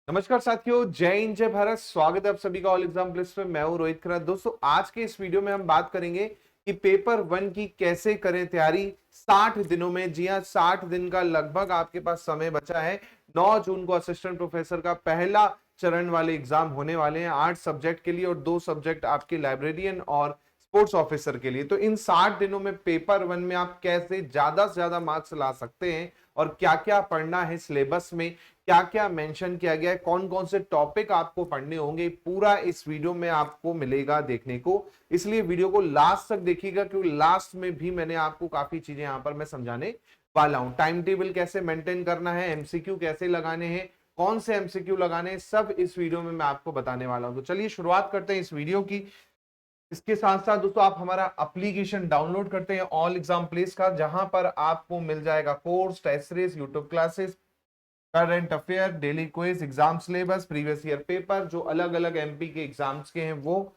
नमस्कार साथियों, जय हिंद जय भारत। स्वागत है आप सभी का ऑल एग्जाम प्लेस पे। मैं हूं रोहित खन्ना। दोस्तों, आज के इस वीडियो में हम बात करेंगे कि पेपर वन की कैसे करें तैयारी 60 दिनों में। जी हां, 60 दिन का लगभग आपके पास समय बचा है। 9 जून को असिस्टेंट प्रोफेसर का पहला चरण वाले एग्जाम होने वाले हैं 8 सब्जेक्ट के लिए और 2 सब्जेक्ट आपके लाइब्रेरियन और स्पोर्ट्स ऑफिसर के लिए। तो इन 60 दिनों में पेपर वन में आप कैसे ज्यादा से ज्यादा मार्क्स ला सकते हैं और क्या क्या पढ़ना है, सिलेबस में क्या क्या मेंशन किया गया है, कौन कौन से टॉपिक आपको पढ़ने होंगे, पूरा इस वीडियो में आपको मिलेगा देखने को। इसलिए वीडियो को लास्ट तक देखिएगा, क्योंकि लास्ट में भी मैंने आपको काफी चीजें यहां पर मैं समझाने वाला हूं। टाइम टेबल कैसे मेंटेन करना है, एमसीक्यू कैसे लगाने हैं, कौन से एमसीक्यू लगाने हैं, सब इस वीडियो में मैं आपको बताने वाला हूं। तो चलिए शुरुआत करते हैं इस वीडियो की। इसके साथ साथ दोस्तों, आप हमारा एप्लीकेशन डाउनलोड करते हैं ऑल एग्जाम प्लेस का, जहां पर आपको मिल जाएगा course, test series, YouTube classes, current affair, daily quiz, exam syllabus, previous year paper जो अलग अलग एमपी के एग्जाम्स के हैं वो।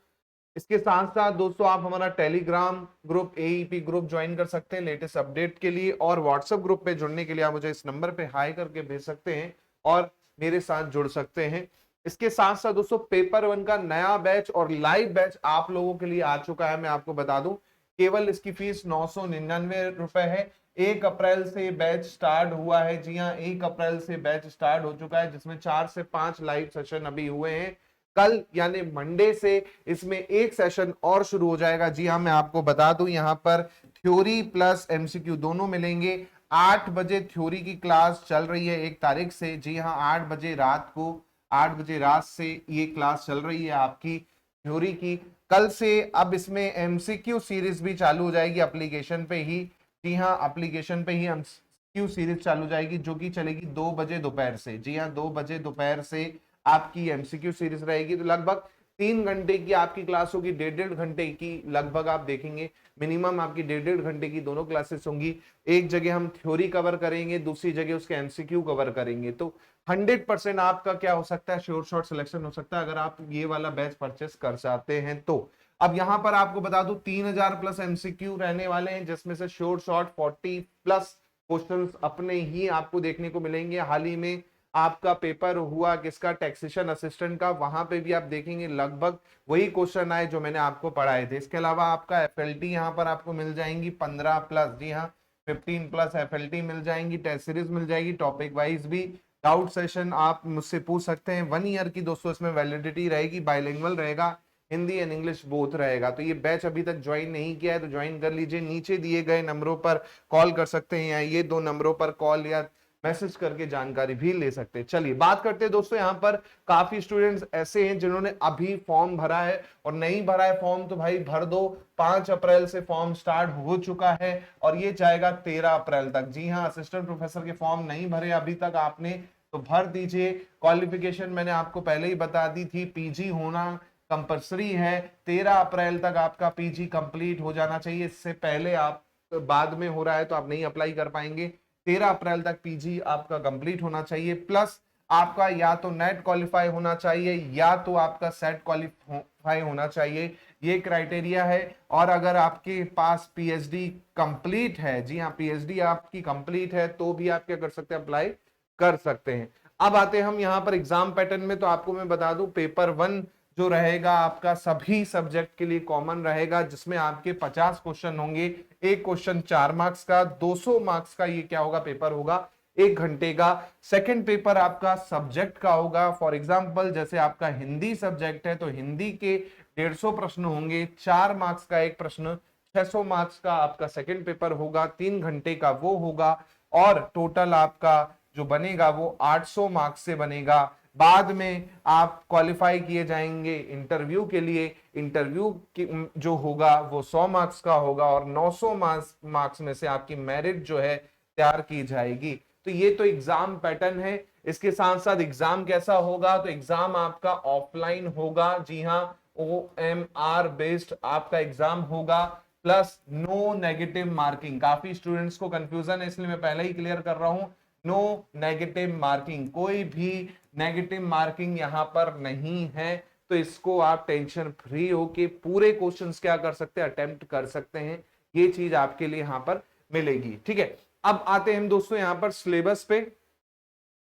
इसके साथ साथ दोस्तों, आप हमारा Telegram group, AEP group join कर सकते हैं लेटेस्ट अपडेट के लिए, और व्हाट्सएप ग्रुप पे जुड़ने के लिए आप मुझे इस नंबर पे हाई करके भेज सकते हैं और मेरे साथ जुड़ सकते हैं। इसके साथ साथ दोस्तों, पेपर वन का नया बैच और लाइव बैच आप लोगों के लिए आ चुका है। मैं आपको बता दूं, केवल इसकी फीस 999 रुपए है। 1 अप्रैल से बैच स्टार्ट हुआ है। जी हाँ, 1 अप्रैल से बैच स्टार्ट हो चुका है, जिसमें 4 से 5 लाइव सेशन अभी हुए हैं। कल यानी मंडे से इसमें एक सेशन और शुरू हो जाएगा। जी हाँ, मैं आपको बता दूं, यहाँ पर थ्योरी प्लस एमसीक्यू दोनों मिलेंगे। 8 बजे थ्योरी की क्लास चल रही है 1 तारीख से। जी हाँ, 8 बजे रात को, 8 बजे रात से ये क्लास चल रही है आपकी थ्योरी की। कल से अब इसमें एमसीक्यू सीरीज भी चालू हो जाएगी एप्लीकेशन पे ही। जी हाँ, एप्लीकेशन पे ही एमसीक्यू सीरीज चालू हो जाएगी, जो कि चलेगी 2 बजे दोपहर से। जी हाँ, 2 बजे दोपहर से आपकी एमसीक्यू सीरीज रहेगी। तो लगभग 3 घंटे की आपकी क्लास होगी, 1.5 घंटे की लगभग आप देखेंगे। मिनिमम आपकी 1.5 घंटे की दोनों क्लासेस होंगी। एक जगह हम थ्योरी कवर करेंगे, दूसरी जगह उसके एमसीक्यू कवर करेंगे। तो 100% आपका क्या हो सकता है, श्योर शॉट सिलेक्शन हो सकता है, अगर आप ये वाला बैच परचेस कर चाहते हैं तो। अब यहां पर आपको बता दूं, 3000 प्लस एमसीक्यू रहने वाले हैं, जिसमें से श्योर शॉट 40 प्लस क्वेश्चंस अपने ही आपको देखने को मिलेंगे। हाल ही में आपका पेपर हुआ किसका, टैक्सेशन असिस्टेंट का, वहां पे भी आप देखेंगे लगभग वही क्वेश्चन आए जो मैंने आपको पढ़ाए थे। इसके अलावा आपका एफएलटी यहाँ पर आपको मिल जाएंगी 15 प्लस। जी हाँ, 15 प्लस एफएलटी मिल जाएंगी, टेस्ट सीरीज मिल जाएगी, टॉपिक वाइज भी डाउट सेशन आप मुझसे पूछ सकते हैं। 1 ईयर की दोस्तों इसमें वैलिडिटी रहेगी, बाइलिंगुअल रहेगा, हिंदी एंड इंग्लिश बोथ रहेगा। तो ये बैच अभी तक ज्वाइन नहीं किया है तो ज्वाइन कर लीजिए। नीचे दिए गए नंबरों पर कॉल कर सकते हैं, या ये 2 नंबरों पर कॉल या मैसेज करके जानकारी भी ले सकते हैं। चलिए बात करते हैं दोस्तों, यहाँ पर काफी स्टूडेंट्स ऐसे हैं जिन्होंने अभी फॉर्म भरा है और नहीं भरा है फॉर्म, तो भाई भर दो। 5 अप्रैल से फॉर्म स्टार्ट हो चुका है और ये जाएगा 13 अप्रैल तक। जी हाँ, असिस्टेंट प्रोफेसर के फॉर्म नहीं भरे अभी तक आपने, तो भर दीजिए। क्वालिफिकेशन मैंने आपको पहले ही बता दी थी, पीजी होना कंपलसरी है। 13 अप्रैल तक आपका पीजी कंप्लीट हो जाना चाहिए। इससे पहले आप, बाद में हो रहा है तो आप नहीं अप्लाई कर पाएंगे। 13 अप्रैल तक पीजी आपका कंप्लीट होना चाहिए, प्लस आपका या तो नेट क्वालिफाई होना चाहिए या तो आपका सेट क्वालिफाई होना चाहिए। ये क्राइटेरिया है। और अगर आपके पास पीएचडी कंप्लीट है, जी हाँ, पीएचडी आपकी कंप्लीट है, तो भी आप क्या कर सकते हैं, अप्लाई कर सकते हैं। अब आते हैं हम यहाँ पर एग्जाम पैटर्न में। तो आपको मैं बता दूं, पेपर वन जो रहेगा आपका सभी सब्जेक्ट के लिए कॉमन रहेगा, जिसमें आपके 50 क्वेश्चन होंगे। एक क्वेश्चन 4 मार्क्स का, 200 मार्क्स का ये क्या होगा, पेपर होगा 1 घंटे का। सेकंड पेपर आपका सब्जेक्ट का होगा। फॉर एग्जांपल, जैसे आपका हिंदी सब्जेक्ट है तो हिंदी के 150 प्रश्न होंगे, 4 मार्क्स का एक प्रश्न, 600 मार्क्स का आपका सेकंड पेपर होगा, 3 घंटे का वो होगा। और टोटल आपका जो बनेगा वो 800 मार्क्स से बनेगा। बाद में आप क्वालिफाई किए जाएंगे इंटरव्यू के लिए। इंटरव्यू जो होगा वो 100 मार्क्स का होगा और 900 मार्क्स में से आपकी मेरिट जो है तैयार की जाएगी। तो ये तो एग्जाम पैटर्न है। इसके साथ साथ एग्जाम कैसा होगा, तो एग्जाम आपका ऑफलाइन होगा। जी हाँ, OMR बेस्ड आपका एग्जाम होगा, प्लस नो नेगेटिव मार्किंग। काफी स्टूडेंट्स को कंफ्यूजन है, इसलिए मैं पहले ही क्लियर कर रहा हूं। नो नेगेटिव मार्किंग, कोई भी नेगेटिव मार्किंग यहां पर नहीं है। तो इसको आप टेंशन फ्री होके पूरे क्वेश्चंस क्या कर सकते हैं, अटेम्प्ट कर सकते हैं। ये चीज आपके लिए यहां पर मिलेगी। ठीक है, अब आते हैं हम दोस्तों यहां पर सिलेबस पे।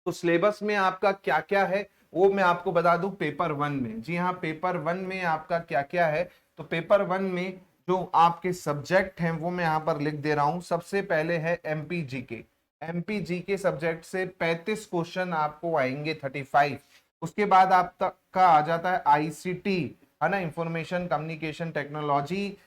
तो सिलेबस में आपका क्या क्या है वो मैं आपको बता दूं पेपर 1 में। जी हाँ, पेपर 1 में आपका क्या क्या है, तो पेपर 1 में जो आपके सब्जेक्ट हैं वो मैं यहाँ पर लिख दे रहा हूं। सबसे पहले है एमपीजीके। एमपीजीके सब्जेक्ट से 35 क्वेश्चन आपको आएंगे, 35। उसके बाद आप तक का आ जाता है आईसीटी, है ना, इंफॉर्मेशन कम्युनिकेशन टेक्नोलॉजी,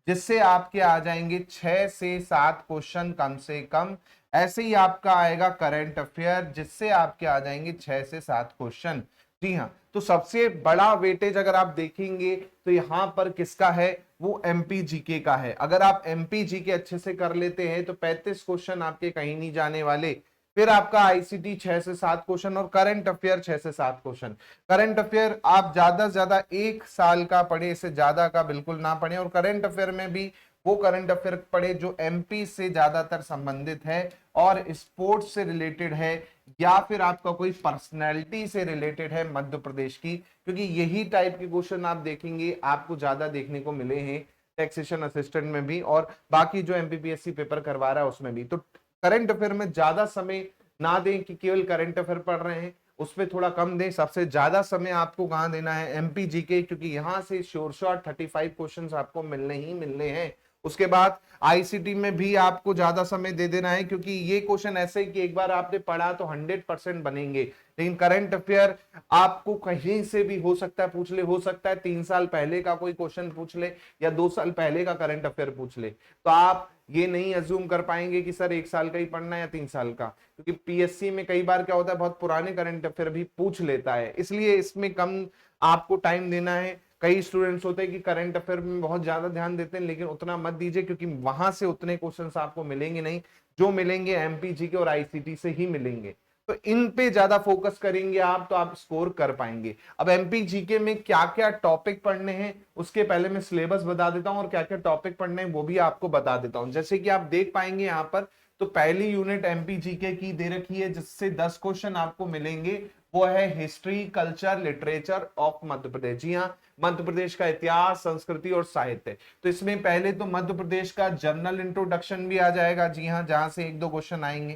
जिससे आपके आ जाएंगे 6 से 7 क्वेश्चन कम से कम। ऐसे ही आपका आएगा करंट अफेयर, जिससे आपके आ जाएंगे 6 से 7 क्वेश्चन। जी हाँ, तो सबसे बड़ा वेटेज अगर आप देखेंगे तो यहां पर किसका है, वो एमपीजीके का है। अगर आप एमपीजीके अच्छे से कर लेते हैं तो 35 क्वेश्चन आपके कहीं नहीं जाने वाले। फिर आपका आईसीटी 6 से 7 क्वेश्चन और करंट अफेयर 6 से 7 क्वेश्चन। करंट अफेयर आप ज्यादा से ज्यादा 1 साल का पढ़े, इससे ज्यादा का बिल्कुल ना पढ़े। और करंट अफेयर में भी वो करंट अफेयर पढ़े जो एमपी से ज्यादातर संबंधित है और स्पोर्ट्स से रिलेटेड है, या फिर आपका कोई पर्सनैलिटी से रिलेटेड है मध्य प्रदेश की, क्योंकि यही टाइप के क्वेश्चन आप देखेंगे आपको ज्यादा देखने को मिले हैं टैक्सेशन असिस्टेंट में भी और बाकी जो एमपीपीएससी पेपर करवा रहा है उसमें भी। तो करंट अफेयर में ज्यादा समय ना दें कि केवल करंट अफेयर पढ़ रहे हैं, उसमें थोड़ा कम दें। सबसे ज्यादा समय आपको कहां देना है, एमपीजीके, क्योंकि यहां से श्योर शॉट 35 क्वेश्चंस आपको मिलने ही मिलने हैं। उसके बाद आईसीटी में भी आपको ज्यादा समय दे देना है, क्योंकि ये क्वेश्चन ऐसे कि एक बार आपने पढ़ा तो 100% बनेंगे। लेकिन करंट अफेयर आपको कहीं से भी हो सकता है पूछ ले, हो सकता है 3 साल पहले का कोई क्वेश्चन पूछ ले या 2 साल पहले का करंट अफेयर पूछ ले। तो आप ये नहीं अज्यूम कर पाएंगे कि सर 1 साल का ही पढ़ना है या 3 साल का, क्योंकि पीएससी में कई बार क्या होता है बहुत पुराने करंट अफेयर भी पूछ लेता है, इसलिए इसमें कम आपको टाइम देना है। कई स्टूडेंट्स होते हैं कि करंट अफेयर में बहुत ज्यादा ध्यान देते हैं, लेकिन उतना मत दीजिए, क्योंकि वहां से उतने क्वेश्चंस आपको मिलेंगे नहीं, जो मिलेंगे एमपीजीके और आईसीटी से ही मिलेंगे। तो इन पे ज्यादा फोकस करेंगे आप तो आप स्कोर कर पाएंगे। अब एमपीजीके में क्या क्या टॉपिक पढ़ने हैं उसके पहले मैं सिलेबस बता देता हूं, और क्या क्या टॉपिक पढ़ने हैं वो भी आपको बता देता हूं। जैसे कि आप देख पाएंगे यहाँ पर, तो पहली यूनिट एमपीजीके की दे रखी है जिससे 10 क्वेश्चन आपको मिलेंगे, वो है history culture literature of Madhya Pradesh. जी हाँ, मध्य प्रदेश का इतिहास संस्कृति और साहित्य। तो इसमें पहले तो मध्य प्रदेश का जनरल इंट्रोडक्शन भी आ जाएगा, जी हाँ, जहां से 1-2 क्वेश्चन आएंगे।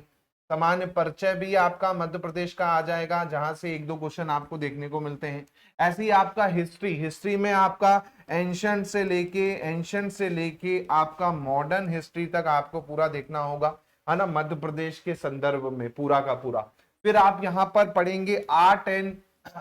सामान्य परिचय भी आपका मध्य प्रदेश का आ जाएगा, जहां से 1-2 क्वेश्चन आपको देखने को मिलते हैं। ऐसे ही आपका हिस्ट्री में आपका एंशंट से लेके आपका मॉडर्न हिस्ट्री तक आपको पूरा देखना होगा, है ना, मध्य प्रदेश के संदर्भ में पूरा का पूरा। फिर आप यहाँ पर पढ़ेंगे आर्ट एंड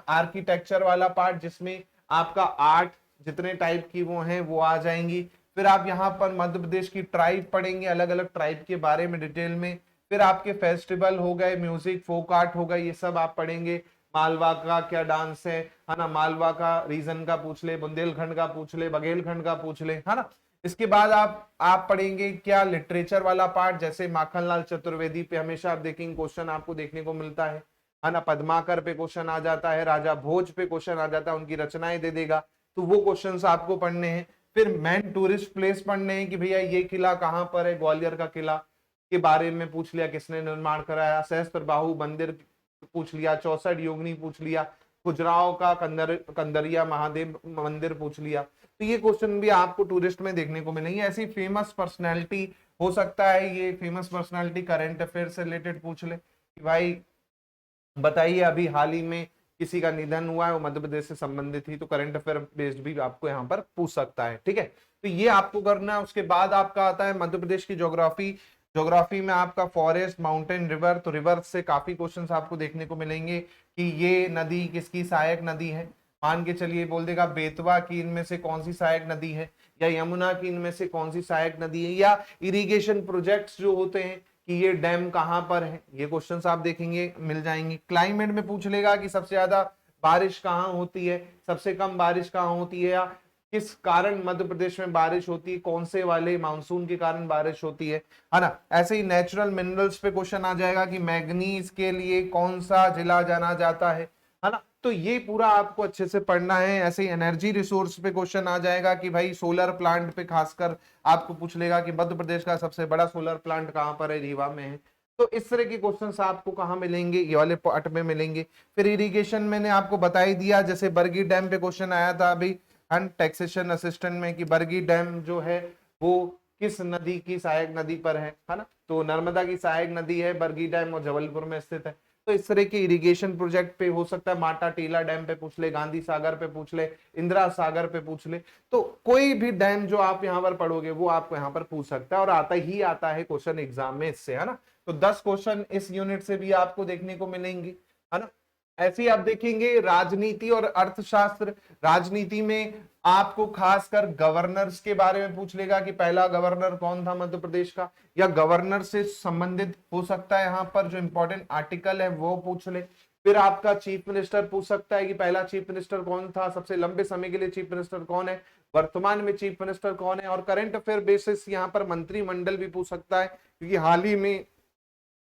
आर्किटेक्चर वाला पार्ट, जिसमें आपका आर्ट जितने टाइप की वो हैं वो आ जाएंगी। फिर आप यहाँ पर मध्य प्रदेश की ट्राइब पढ़ेंगे, अलग अलग ट्राइब के बारे में डिटेल में। फिर आपके फेस्टिवल हो गए, म्यूजिक फोक आर्ट हो गए, ये सब आप पढ़ेंगे। मालवा का क्या डांस है ना, मालवा का रीजन का पूछ ले, बुंदेलखंड का पूछ ले, बघेलखंड का पूछ ले, है ना। इसके बाद आप पढ़ेंगे क्या लिटरेचर वाला पार्ट, जैसे माखनलाल चतुर्वेदी पे हमेशा आप देखेंगे क्वेश्चन आपको देखने को मिलता है ना। पद्माकर पे क्वेश्चन आ जाता है, राजा भोज पे क्वेश्चन आ जाता है, उनकी रचनाएं दे देगा, तो वो क्वेश्चंस आपको पढ़ने हैं। फिर मेन टूरिस्ट प्लेस पढ़ने हैं कि भैया ये किला कहाँ पर है, ग्वालियर का किला के बारे में पूछ लिया, किसने निर्माण कराया। सहस्त्रबाहु मंदिर पूछ लिया, 64 योगिनी पूछ लिया, खजुराहो का कंदरिया महादेव मंदिर पूछ लिया। तो ये क्वेश्चन भी आपको टूरिस्ट में देखने को मिलेंगे। ऐसी फेमस पर्सनैलिटी हो सकता है, ये फेमस पर्सनैलिटी करंट अफेयर से रिलेटेड पूछ ले कि भाई बताइए अभी हाल ही में किसी का निधन हुआ है, वो मध्य प्रदेश से संबंधित थी, तो करंट अफेयर बेस्ड भी आपको यहाँ पर पूछ सकता है, ठीक है। तो ये आपको करना है। उसके बाद आपका आता है मध्य प्रदेश की ज्योग्राफी। ज्योग्राफी में आपका फॉरेस्ट, माउंटेन, रिवर, तो रिवर से काफी क्वेश्चंस आपको देखने को मिलेंगे कि ये नदी किसकी सहायक नदी है। मान के चलिए बोल देगा बेतवा की इनमें से कौन सी सहायक नदी है, या यमुना की इनमें से कौन सी सहायक नदी है, या इरिगेशन प्रोजेक्ट्स जो होते हैं कि ये डैम कहां पर है, ये क्वेश्चंस आप देखेंगे मिल जाएंगे। क्लाइमेट में पूछ लेगा कि सबसे ज्यादा बारिश कहाँ होती है, सबसे कम बारिश कहाँ होती है, या किस कारण मध्य प्रदेश में बारिश होती है, कौन से वाले मानसून के कारण बारिश होती है ना। ऐसे ही नेचुरल मिनरल्स पे क्वेश्चन आ जाएगा कि मैग्नीज के लिए कौन सा जिला जाना जाता है ना। तो ये पूरा आपको अच्छे से पढ़ना है। ऐसे ही एनर्जी रिसोर्स पे क्वेश्चन आ जाएगा कि भाई सोलर प्लांट पे खासकर आपको पूछ लेगा कि मध्य प्रदेश का सबसे बड़ा सोलर प्लांट कहाँ पर है, रीवा में है। तो इस तरह के क्वेश्चंस आपको कहाँ मिलेंगे, ये वाले पार्ट में मिलेंगे। फिर इरिगेशन मैंने आपको बता ही दिया, जैसे बरगी डैम पे क्वेश्चन आया था अभी टैक्सेशन असिस्टेंट में कि बरगी डैम जो है वो किस नदी की सहायक नदी पर है ना। तो नर्मदा की सहायक नदी है बरगी डैम और जबलपुर में स्थित है। तो इस तरह के इरिगेशन प्रोजेक्ट पे हो सकता है, माटा टीला डैम पे पूछ ले, गांधी सागर पे पूछ ले, इंदिरा सागर पे पूछ ले, तो कोई भी डैम जो आप यहाँ पर पढ़ोगे वो आपको यहाँ पर पूछ सकता है, और आता ही आता है क्वेश्चन एग्जाम में इससे, है ना। तो 10 क्वेश्चन इस यूनिट से भी आपको देखने को मिलेंगे, है ना। ऐसे ही आप देखेंगे राजनीति और अर्थशास्त्र। राजनीति में आपको खासकर गवर्नर्स के बारे में पूछ लेगा कि पहला गवर्नर कौन था मध्य प्रदेश का, या गवर्नर से संबंधित हो सकता है यहाँ पर जो इंपॉर्टेंट आर्टिकल है वो पूछ ले। फिर आपका चीफ मिनिस्टर पूछ सकता है कि पहला चीफ मिनिस्टर कौन था, सबसे लंबे समय के लिए चीफ मिनिस्टर कौन है, वर्तमान में चीफ मिनिस्टर कौन है। और करंट अफेयर बेसिस यहाँ पर मंत्रिमंडल भी पूछ सकता है, क्योंकि हाल ही में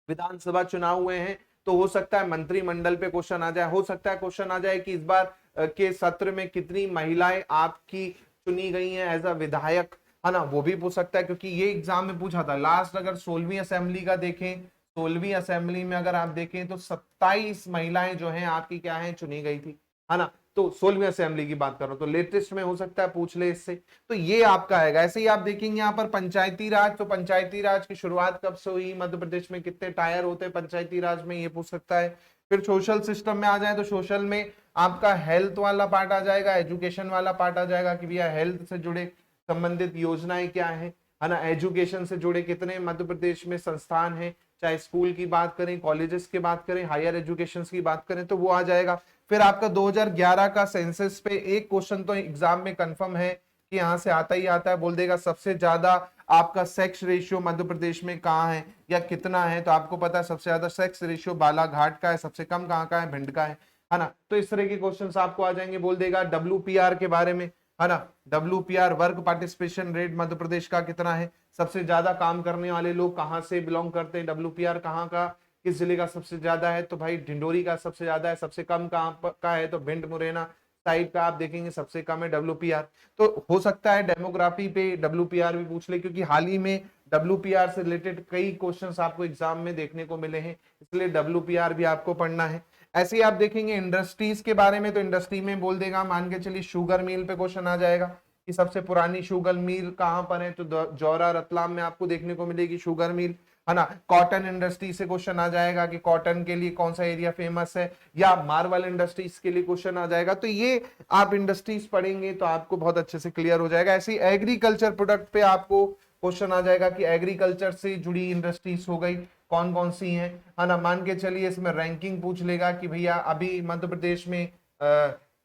विधानसभा चुनाव हुए हैं, तो हो सकता है मंत्रिमंडल पे क्वेश्चन आ जाए। हो सकता है क्वेश्चन आ जाए कि इस बार के सत्र में कितनी महिलाएं आपकी चुनी गई हैं एज अ विधायक, है ना, वो भी पूछ सकता है, क्योंकि ये एग्जाम में पूछा था लास्ट। अगर 16वीं असेंबली का देखें, 16वीं असेंबली में अगर आप देखें तो 27 महिलाएं जो हैं आपकी क्या है, चुनी गई थी, है ना। तो 16वीं असेंबली की बात कर रहा हूं, तो लेटेस्ट में हो सकता है पूछ ले इससे। तो ये आपका आएगा। ऐसे ही आप देखेंगे यहाँ पर पंचायती राज, तो पंचायती राज की शुरुआत कब से हुई, मध्य प्रदेश में कितने टायर होते हैं पंचायती राज में, ये पूछ सकता है। फिर सोशल सिस्टम में आ जाए तो सोशल में आपका हेल्थ वाला पार्ट आ जाएगा, एजुकेशन वाला पार्ट आ जाएगा कि भैया हेल्थ से जुड़े संबंधित योजनाएं क्या है ना। एजुकेशन से जुड़े कितने मध्य प्रदेश में संस्थान है, चाहे स्कूल की बात करें, कॉलेजेस की बात करें, हायर एजुकेशन की बात करें, तो वो आ जाएगा। फिर आपका 2011 का सेंसस पे एक क्वेश्चन तो एग्जाम में कंफर्म है कि यहां से आता ही आता है, बोल देगा सबसे ज्यादा आपका सेक्स रेशियो मध्य प्रदेश में कहाँ है या कितना है। तो आपको पता है सबसे ज्यादा सेक्स रेशियो बालाघाट का है, सबसे कम कहाँ का है, भिंड का है ना। तो इस तरह के क्वेश्चंस आपको आ जाएंगे। बोल देगा WPR के बारे में, है ना, WPR work participation rate Madhya Pradesh का कितना है, सबसे ज्यादा काम करने वाले लोग कहाँ से बिलोंग करते हैं, WPR कहाँ का, किस जिले का सबसे ज्यादा है, तो भाई ढिंडोरी का सबसे ज्यादा है। सबसे कम कहाँ का है, तो भिंड मुरैना साइड का आप देखेंगे सबसे कम है WPR। तो हो सकता है डेमोग्राफी पे WPR भी पूछ ले, क्योंकि हाल ही में WPR से रिलेटेड कई क्वेश्चंस आपको एग्जाम में देखने को मिले हैं, इसलिए WPR भी आपको पढ़ना है। ऐसे ही आप देखेंगे इंडस्ट्रीज के बारे में, तो इंडस्ट्री में बोल देगा, मान के चलिए शुगर मिल पे क्वेश्चन आ जाएगा कि सबसे पुरानी शुगर मिल कहां पर है, तो जौरा रतलाम में आपको देखने को मिलेगी शुगर मिल, है ना। कॉटन इंडस्ट्री से क्वेश्चन आ जाएगा कि कॉटन के लिए कौन सा एरिया फेमस है, या मार्बल इंडस्ट्रीज के लिए क्वेश्चन आ जाएगा। तो ये आप इंडस्ट्रीज पढ़ेंगे तो आपको बहुत अच्छे से क्लियर हो जाएगा। ऐसे ही एग्रीकल्चर प्रोडक्ट पे आपको क्वेश्चन आ जाएगा कि एग्रीकल्चर से जुड़ी इंडस्ट्रीज हो गई कौन कौन सी हैं, है ना। मान के चलिए इसमें रैंकिंग पूछ लेगा कि भैया अभी मध्य प्रदेश में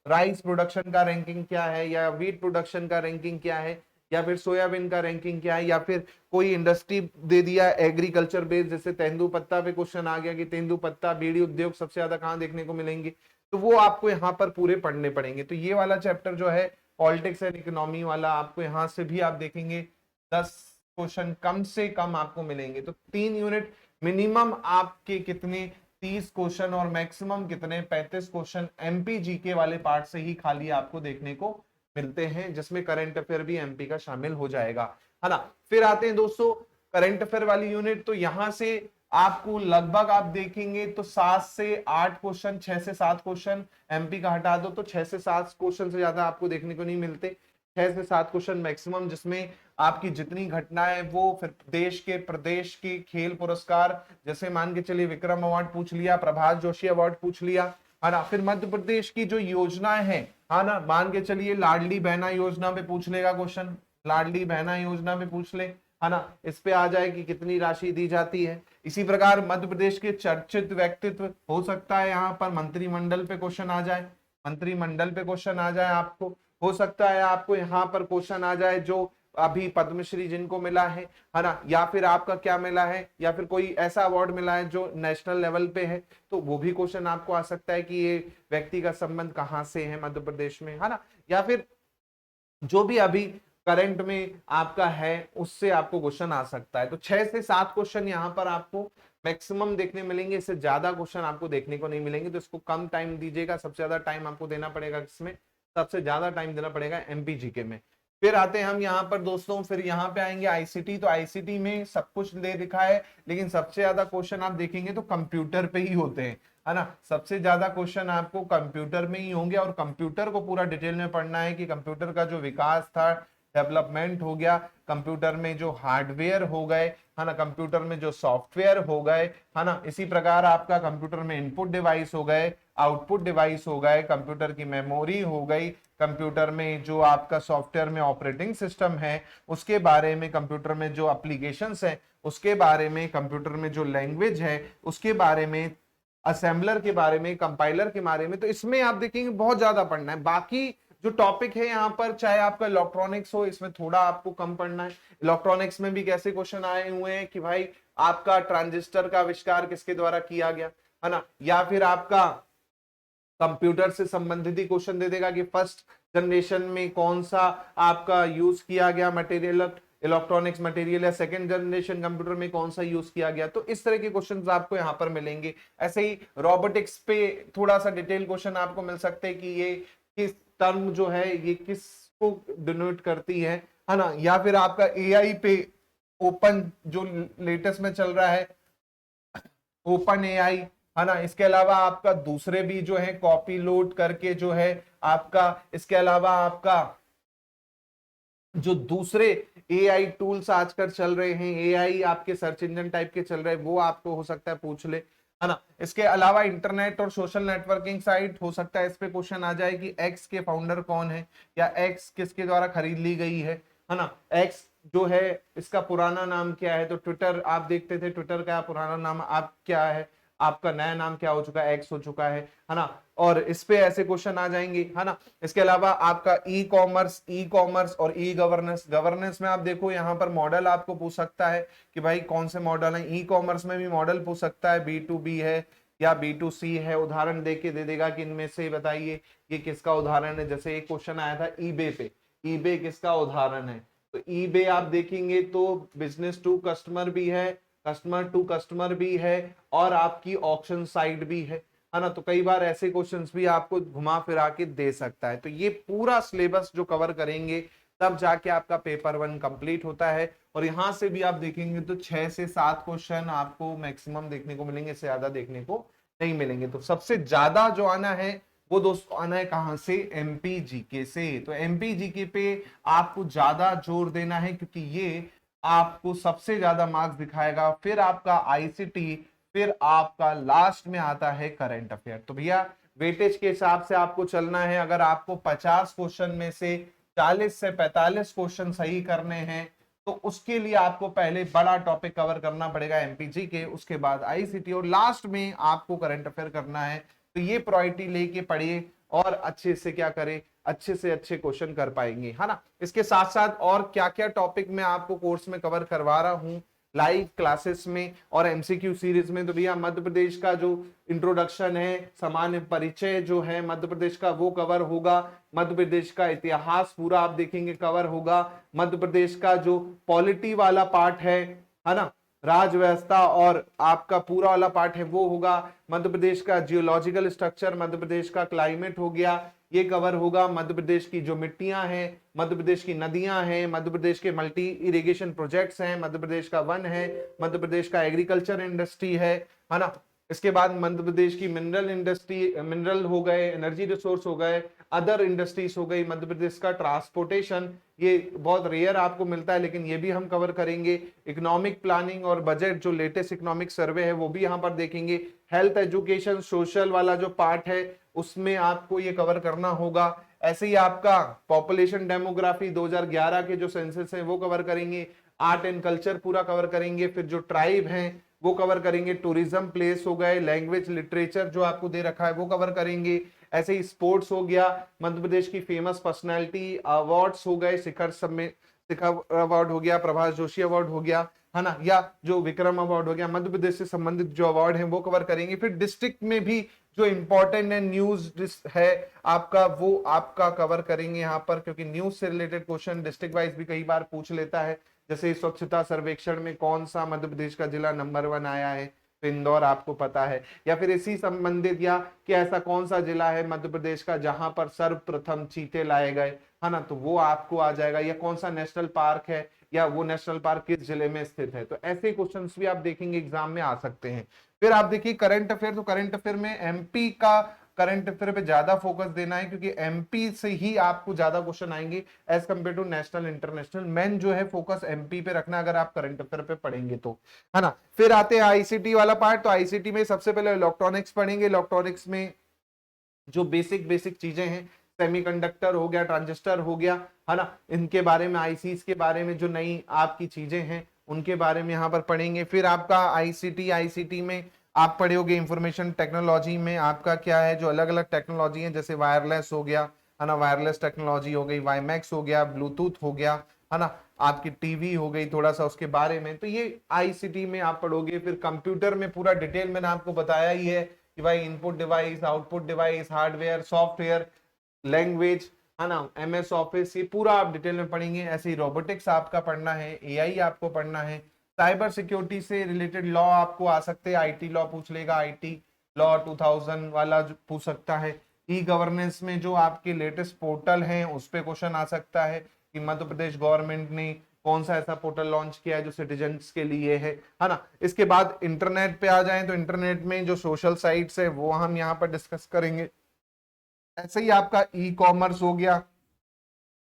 राइस प्रोडक्शन का रैंकिंग क्या है, या वीट प्रोडक्शन का रैंकिंग क्या है, या फिर सोयाबीन का रैंकिंग क्या है, या फिर कोई इंडस्ट्री दे दिया एग्रीकल्चर बेस्ड, जैसे तेंदुपत्ता पे क्वेश्चन आ गया कि तेंदुपत्ता बीड़ी उद्योग सबसे ज्यादा कहाँ देखने को मिलेंगे, तो वो आपको यहाँ पर पूरे पढ़ने पड़ेंगे। तो ये वाला चैप्टर जो है पॉलिटिक्स एंड इकोनॉमी वाला, आपको यहाँ से भी आप देखेंगे 10 क्वेश्चन कम से कम आपको मिलेंगे। तो 3 यूनिट मिनिमम आपके कितने 30 क्वेश्चन और मैक्सिमम कितने 35 क्वेश्चन एमपी जीके वाले पार्ट से ही खाली आपको देखने को मिलते हैं, जिसमें करंट अफेयर भी एमपी का शामिल हो जाएगा, है ना। फिर आते हैं दोस्तों करंट अफेयर वाली यूनिट, तो यहां से आपको लगभग आप देखेंगे तो 7 से 8 क्वेश्चन, 6 से 7 क्वेश्चन एमपी का हटा दो तो 6 से 7 क्वेश्चन से ज्यादा आपको देखने को नहीं मिलते। 6 से 7 क्वेश्चन मैक्सिमम, जिसमें आपकी जितनी घटनाएं वो फिर देश के प्रदेश के खेल पुरस्कार, जैसे मान के चलिए विक्रम अवार्ड पूछ लिया, प्रभात जोशी अवार्ड पूछ लिया, है ना। फिर मध्य प्रदेश की जो योजनाएं हैं, है ना, मान के चलिए लाडली बहना योजना पे पूछ लेगा क्वेश्चन, लाडली बहना योजना पे पूछ ले, है ना, इस पे आ जाए कि कितनी राशि दी जाती है। इसी प्रकार मध्य प्रदेश के चर्चित व्यक्तित्व, हो सकता है यहाँ पर मंत्रिमंडल पे क्वेश्चन आ जाए, मंत्रिमंडल पे क्वेश्चन आ जाए आपको। हो सकता है आपको यहाँ पर क्वेश्चन आ जाए जो अभी पद्मश्री जिनको मिला है ना, या फिर आपका क्या मिला है, या फिर कोई ऐसा अवार्ड मिला है जो नेशनल लेवल पे है, तो वो भी क्वेश्चन आपको आ सकता है कि ये व्यक्ति का संबंध कहाँ से है मध्य प्रदेश में, है ना। या फिर जो भी अभी करंट में आपका है उससे आपको क्वेश्चन आ सकता है। तो 6 से 7 क्वेश्चन यहाँ पर आपको मैक्सिमम देखने मिलेंगे, इससे ज्यादा क्वेश्चन आपको देखने को नहीं मिलेंगे। तो इसको कम टाइम दीजिएगा, सबसे ज्यादा टाइम आपको देना पड़ेगा, किसमें सबसे ज्यादा टाइम देना पड़ेगा एमपीजीके में। फिर आते हैं हम यहाँ पर दोस्तों, फिर यहाँ पे आएंगे आईसीटी। तो आईसीटी में सब कुछ दे दिखा है, लेकिन सबसे ज्यादा क्वेश्चन आप देखेंगे तो कंप्यूटर पे ही होते हैं, है ना। सबसे ज्यादा क्वेश्चन आपको कंप्यूटर में ही होंगे, और कंप्यूटर को पूरा डिटेल में पढ़ना है कि कंप्यूटर का जो विकास था, डेवलपमेंट हो गया, कंप्यूटर में जो हार्डवेयर हो गए, है ना, कंप्यूटर में जो सॉफ्टवेयर हो गए, है ना, इसी प्रकार आपका कंप्यूटर में इनपुट डिवाइस हो गए, आउटपुट डिवाइस हो गए, कंप्यूटर की मेमोरी हो गई, कंप्यूटर में जो आपका सॉफ्टवेयर में ऑपरेटिंग सिस्टम है उसके बारे में, कंप्यूटर में जो एप्लीकेशंस है उसके बारे में, कंप्यूटर में जो लैंग्वेज है उसके बारे में, असेंबलर के बारे में, कंपाइलर के बारे में। तो इसमें आप देखेंगे बहुत ज्यादा पढ़ना है। बाकी जो टॉपिक है यहाँ पर, चाहे आपका इलेक्ट्रॉनिक्स हो, इसमें थोड़ा आपको कम पढ़ना है। इलेक्ट्रॉनिक्स में भी कैसे क्वेश्चन आए हुए हैं कि भाई आपका ट्रांजिस्टर का आविष्कार किसके द्वारा किया गया, है ना, या फिर आपका कंप्यूटर से संबंधित ही क्वेश्चन दे देगा कि फर्स्ट जनरेशन में कौन सा आपका यूज किया गया मटेरियल, इलेक्ट्रॉनिक्स मटेरियल, या सेकंड जनरेशन कंप्यूटर में कौन सा यूज किया गया। तो इस तरह के क्वेश्चंस आपको यहाँ पर मिलेंगे। ऐसे ही रोबोटिक्स पे थोड़ा सा डिटेल क्वेश्चन आपको मिल सकते हैं कि ये किस टर्म जो है ये किसको डिनोट करती है ना, या फिर आपका एआई पे ओपन जो लेटेस्ट में चल रहा है ओपन एआई, है ना, इसके अलावा आपका दूसरे भी जो है कॉपी लोड करके जो है आपका, इसके अलावा आपका जो दूसरे एआई टूल्स आजकल चल रहे हैं, एआई आपके सर्च इंजन टाइप के चल रहे हैं, वो आपको हो सकता है पूछ ले, है ना। इसके अलावा इंटरनेट और सोशल नेटवर्किंग साइट हो सकता है इस पे क्वेश्चन आ जाए कि एक्स के फाउंडर कौन है, या एक्स किसके द्वारा खरीद ली गई है ना। एक्स जो है इसका पुराना नाम क्या है, तो ट्विटर आप देखते थे, ट्विटर का पुराना नाम आप क्या है, आपका नया नाम क्या हो चुका है, एक्स हो चुका है ना। और इस पे ऐसे क्वेश्चन आ जाएंगे, है ना। इसके अलावा आपका ई कॉमर्स और ई गवर्नेंस, गवर्नेंस में आप देखो यहाँ पर मॉडल आपको पूछ सकता है कि भाई कौन से मॉडल है। ई कॉमर्स में भी मॉडल पूछ सकता है, B2B है या B2C है, उदाहरण दे के दे देगा कि इनमें से बताइए ये किसका उदाहरण है। जैसे एक क्वेश्चन आया था ईबे पे, ईबे किसका उदाहरण है, तो ईबे आप देखेंगे तो बिजनेस टू कस्टमर भी है, कस्टमर टू कस्टमर भी है, और आपकी ऑक्शन साइट भी है ना। तो कई बार ऐसे क्वेश्चंस भी आपको घुमा फिरा के दे सकता है। तो ये पूरा सिलेबस जो कवर करेंगे तब जाके आपका पेपर 1 कंप्लीट होता है। और यहां से भी आप देखेंगे तो 6 से 7 क्वेश्चन आपको मैक्सिमम देखने को मिलेंगे, इससे ज्यादा देखने को नहीं मिलेंगे। तो सबसे ज्यादा जो आना है वो दोस्तों आना है कहां से, एमपी जीके से। तो एमपी जीके पे आपको ज्यादा जोर देना है, क्योंकि ये आपको सबसे ज्यादा मार्क्स दिखाएगा। फिर आपका आईसीटी, फिर आपका लास्ट में आता है करंट अफेयर। तो भैया वेटेज के हिसाब से आपको चलना है। अगर आपको 50 क्वेश्चन में से 40 से 45 क्वेश्चन सही करने हैं तो उसके लिए आपको पहले बड़ा टॉपिक कवर करना पड़ेगा एमपीजी के, उसके बाद आईसीटी, और लास्ट में आपको करंट अफेयर करना है। तो ये प्रायोरिटी लेके पढ़िए और अच्छे से क्या करें, अच्छे से अच्छे क्वेश्चन कर पाएंगे, है ना। इसके साथ साथ और क्या क्या टॉपिक मैं आपको कोर्स में कवर करवा रहा हूं लाइव क्लासेस में और एमसीक्यू सीरीज में। तो भैया मध्य प्रदेश का जो इंट्रोडक्शन है, सामान्य परिचय जो है मध्य प्रदेश का, वो कवर होगा। मध्य प्रदेश का इतिहास पूरा आप देखेंगे कवर होगा। मध्य प्रदेश का जो पॉलिटी वाला पार्ट है ना, राज व्यवस्था और आपका पूरा वाला पार्ट है वो होगा। मध्य प्रदेश का जियोलॉजिकल स्ट्रक्चर, मध्य प्रदेश का क्लाइमेट हो गया, ये कवर होगा। मध्य प्रदेश की जो मिट्टियां हैं, मध्य प्रदेश की नदियां हैं, मध्य प्रदेश के मल्टी इरिगेशन प्रोजेक्ट्स हैं, मध्य प्रदेश का वन है, मध्य प्रदेश का एग्रीकल्चर इंडस्ट्री है ना। इसके बाद मध्य प्रदेश की मिनरल इंडस्ट्री, मिनरल हो गए, एनर्जी रिसोर्स हो गए, अदर इंडस्ट्रीज हो गई। मध्य प्रदेश का ट्रांसपोर्टेशन, ये बहुत रेयर आपको मिलता है लेकिन ये भी हम कवर करेंगे। इकोनॉमिक प्लानिंग और बजट, जो लेटेस्ट इकोनॉमिक सर्वे है वो भी यहाँ पर देखेंगे। हेल्थ, एजुकेशन, सोशल वाला जो पार्ट है उसमें आपको ये कवर करना होगा। ऐसे ही आपका पॉपुलेशन डेमोग्राफी 2011 के जो सेंसस है वो कवर करेंगे। आर्ट एंड कल्चर पूरा कवर करेंगे। फिर जो ट्राइब हैं वो कवर करेंगे। टूरिज्म प्लेस हो गए, लैंग्वेज लिटरेचर जो आपको दे रखा है वो कवर करेंगे। ऐसे ही स्पोर्ट्स हो गया, मध्य प्रदेश की फेमस पर्सनालिटी अवार्ड्स हो गए, शिखर अवार्ड हो गया, प्रभाष जोशी अवार्ड हो गया, है ना, या जो विक्रम अवार्ड हो गया। मध्य प्रदेश से संबंधित जो अवार्ड है वो कवर करेंगे। फिर डिस्ट्रिक्ट में भी जो इंपॉर्टेंट है न्यूज है आपका, वो आपका कवर करेंगे यहाँ पर, क्योंकि न्यूज से रिलेटेड क्वेश्चन डिस्ट्रिक्ट वाइज भी कई बार पूछ लेता है। जैसे स्वच्छता सर्वेक्षण में कौन सा मध्य प्रदेश का जिला नंबर 1 आया है, तो इंदौर आपको पता है। या फिर इसी संबंधित, या कि ऐसा कौन सा जिला है मध्य प्रदेश का जहां पर सर्वप्रथम चीते लाए गए, है ना, तो वो आपको आ जाएगा। या कौन सा नेशनल पार्क है, या वो नेशनल पार्क किस जिले में स्थित है। तो ऐसे क्वेश्चंस भी आप देखेंगे एग्जाम में आ सकते हैं। फिर आप देखिए करंट अफेयर, तो करंट अफेयर में एमपी का करंट अफेयर पे ज्यादा फोकस देना है, क्योंकि एमपी से ही आपको ज्यादा क्वेश्चन आएंगे as compare to national international. Main जो है फोकस एमपी पे रखना अगर आप करंट अफेयर पे पढ़ेंगे तो, है ना। फिर आते हैं आईसीटी वाला पार्ट। तो आईसीटी में सबसे पहले इलेक्ट्रॉनिक्स पढ़ेंगे। इलेक्ट्रॉनिक्स में जो बेसिक बेसिक चीजें हैं, सेमीकंडक्टर हो गया, ट्रांजिस्टर हो गया, है ना, इनके बारे में, आईसीस के बारे में जो नई आपकी चीजें हैं उनके बारे में यहाँ पर पढ़ेंगे। फिर आपका आईसीटी में आप पढ़ोगे इंफॉर्मेशन टेक्नोलॉजी में आपका क्या है, जो अलग अलग टेक्नोलॉजी है, जैसे वायरलेस हो गया, है ना, वायरलेस टेक्नोलॉजी हो गई, वाईमैक्स हो गया, ब्लूटूथ हो गया, है ना, आपकी टीवी हो गई, थोड़ा सा उसके बारे में, तो ये आईसीटी में आप पढ़ोगे। फिर कंप्यूटर में पूरा डिटेल मैंने आपको बताया ही है कि भाई input device, output device, hardware, software, language, है ना, एमएस ऑफिस, ये पूरा आप डिटेल में पढ़ेंगे। ऐसे ही रोबोटिक्स आपका पढ़ना है, एआई आपको पढ़ना है, साइबर सिक्योरिटी से रिलेटेड लॉ आपको आ सकते हैं, आईटी लॉ पूछ लेगा, आईटी लॉ 2000 वाला पूछ सकता है। ई गवर्नेंस में जो आपके लेटेस्ट पोर्टल हैं उस पे क्वेश्चन आ सकता है कि मध्य प्रदेश गवर्नमेंट ने कौन सा ऐसा पोर्टल लॉन्च किया है जो सिटीजन्स के लिए है ना। इसके बाद इंटरनेट पे आ जाएं तो इंटरनेट में जो सोशल साइट्स है वो हम यहाँ पर डिस्कस करेंगे। ऐसे ही आपका ई कॉमर्स हो गया,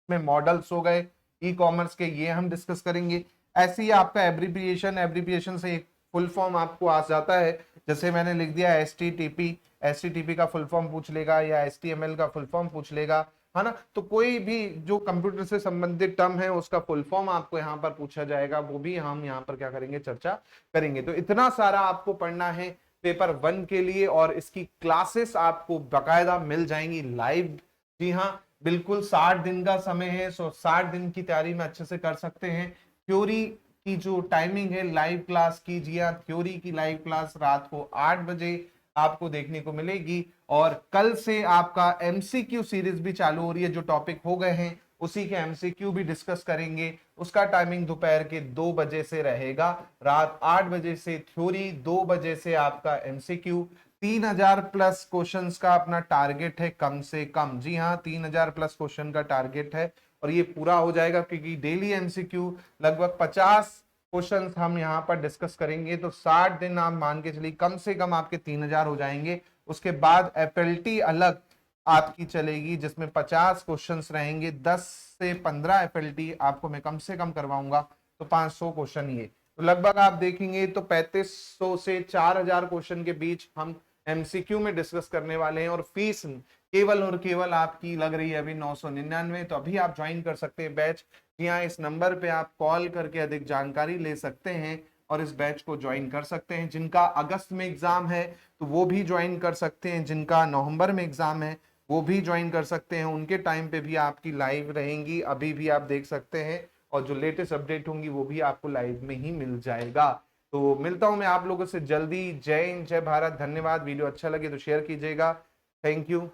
में मॉडल्स हो गए ई कॉमर्स के, ये हम डिस्कस करेंगे। ऐसे ही आपका एब्रीविएशन से एक फुल फॉर्म आपको आ जाता है, जैसे मैंने लिख दिया एसटीटीपी का फुल फॉर्म पूछ लेगा, या एचटीएमएल का फुल फॉर्म पूछ लेगा, है ना। तो कोई भी जो कंप्यूटर से संबंधित टर्म है उसका फुल फॉर्म आपको यहाँ पर पूछा जाएगा, वो भी हम यहाँ पर क्या करेंगे, चर्चा करेंगे। तो इतना सारा आपको पढ़ना है पेपर 1 के लिए, और इसकी क्लासेस आपको बकायदा मिल जाएंगी लाइव। जी हाँ, बिल्कुल 60 दिन का समय है, 60 दिन की तैयारी में अच्छे से कर सकते हैं। थ्योरी की जो टाइमिंग है लाइव क्लास की, जी हाँ, थ्योरी की लाइव क्लास रात को 8 बजे आपको देखने को मिलेगी। और कल से आपका एमसीक्यू सीरीज भी चालू हो रही है, जो टॉपिक हो गए हैं उसी के एमसीक्यू भी डिस्कस करेंगे। उसका टाइमिंग दोपहर के 2 बजे से रहेगा, रात 8 बजे से थ्योरी, 2 बजे से आपका एमसीक्यू। 3000 प्लस क्वेश्चंस का अपना टारगेट है कम से कम, जी हाँ, 3000 प्लस क्वेश्चन का टारगेट है, और ये पूरा हो जाएगा क्योंकि डेली एमसीक्यू लगभग 50 क्वेश्चंस हम यहाँ पर डिस्कस करेंगे। तो 60 दिन आप मान के चलिए कम से कम आपके 3000 हो जाएंगे। उसके बाद एफएलटी अलग आपकी चलेगी, जिसमें 50 क्वेश्चंस रहेंगे, 10 से 15 एफएलटी आपको मैं कम से कम करवाऊंगा, तो 500 क्वेश्चन ये, तो लगभग आप देखेंगे तो 3500 से 4000 क्वेश्चन के बीच हम एमसीक्यू में डिस्कस करने वाले हैं। और फीस केवल और केवल आपकी लग रही है अभी 999, तो अभी आप ज्वाइन कर सकते हैं बैच। यहाँ इस नंबर पे आप कॉल करके अधिक जानकारी ले सकते हैं और इस बैच को ज्वाइन कर सकते हैं। जिनका अगस्त में एग्जाम है तो वो भी ज्वाइन कर सकते हैं, जिनका नवंबर में एग्जाम है वो भी ज्वाइन कर सकते हैं। उनके टाइम पे भी आपकी लाइव रहेंगी, अभी भी आप देख सकते हैं, और जो लेटेस्ट अपडेट होंगी वो भी आपको लाइव में ही मिल जाएगा। तो मिलता हूं मैं आप लोगों से जल्दी। जय हिंद, जय भारत, धन्यवाद। वीडियो अच्छा लगे तो शेयर कीजिएगा। Thank you.